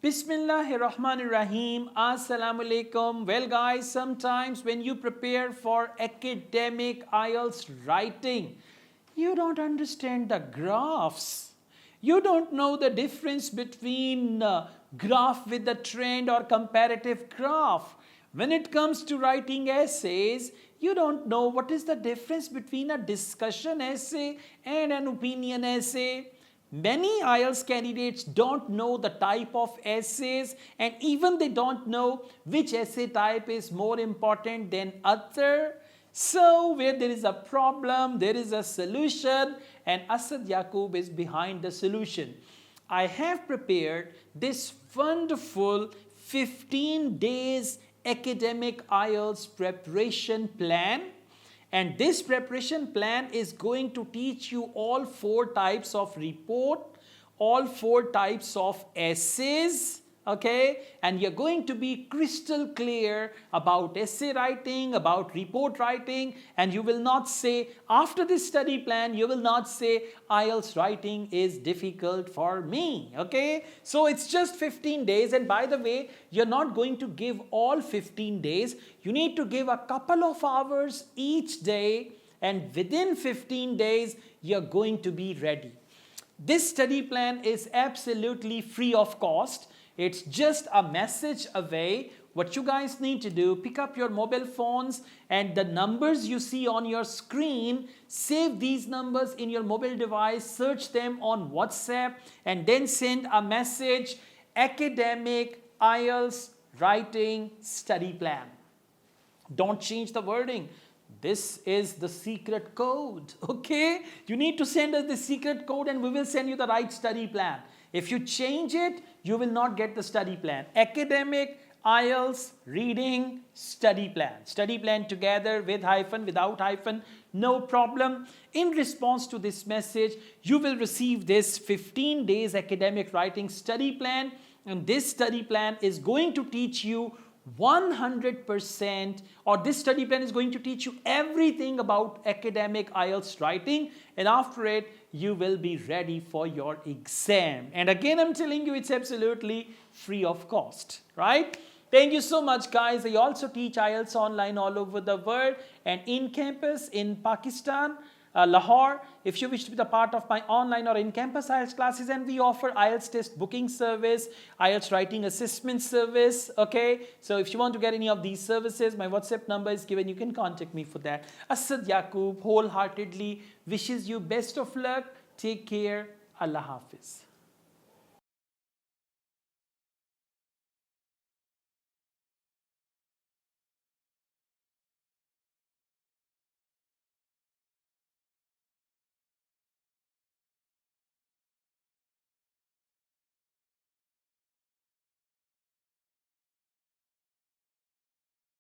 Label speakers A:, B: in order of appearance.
A: Bismillahirrahmanirrahim. Assalamu alaikum. Well guys, sometimes when you prepare for academic IELTS writing, you don't understand the graphs. You don't know the difference between graph with the trend or comparative graph. When it comes to writing essays, you don't know what is the difference between a discussion essay and an opinion essay. Many IELTS candidates don't know the type of essays, and even they don't know which essay type is more important than other. So where there is a problem, there is a solution, and Asad Yaqub is behind the solution. I have prepared this wonderful 15 days academic IELTS preparation plan. And this preparation plan is going to teach you all 4 types of report, all 4 types of essays, okay? And you're going to be crystal clear about essay writing, about report writing, and you will not say, after this study plan, you will not say, IELTS writing is difficult for me, okay? So it's just 15 days, and by the way, you're not going to give all 15 days. You need to give a couple of hours each day, and within 15 days, you're going to be ready. This study plan is absolutely free of cost. It's just a message away. What you guys need to do, pick up your mobile phones and the numbers you see on your screen, save these numbers in your mobile device, search them on WhatsApp, and then send a message, academic IELTS writing study plan. Don't change the wording. This is the secret code, okay? You need to send us the secret code and we will send you the right study plan. If you change it, you will not get the study plan. Academic IELTS reading study plan. Study plan together with hyphen, without hyphen, no problem. In response to this message, you will receive this 15 days academic writing study plan. And this study plan is going to teach you 100%, or this study plan is going to teach you everything about academic IELTS writing, and after it you will be ready for your exam. And again, I'm telling you, it's absolutely free of cost, right? Thank you so much guys. I also teach IELTS online all over the world and in campus in Pakistan, Lahore, if you wish to be the part of my online or in-campus IELTS classes. And we offer IELTS test booking service, IELTS writing assessment service, okay? So if you want to get any of these services, my WhatsApp number is given. You can contact me for that. Asad Yaqub wholeheartedly wishes you best of luck. Take care. Allah Hafiz.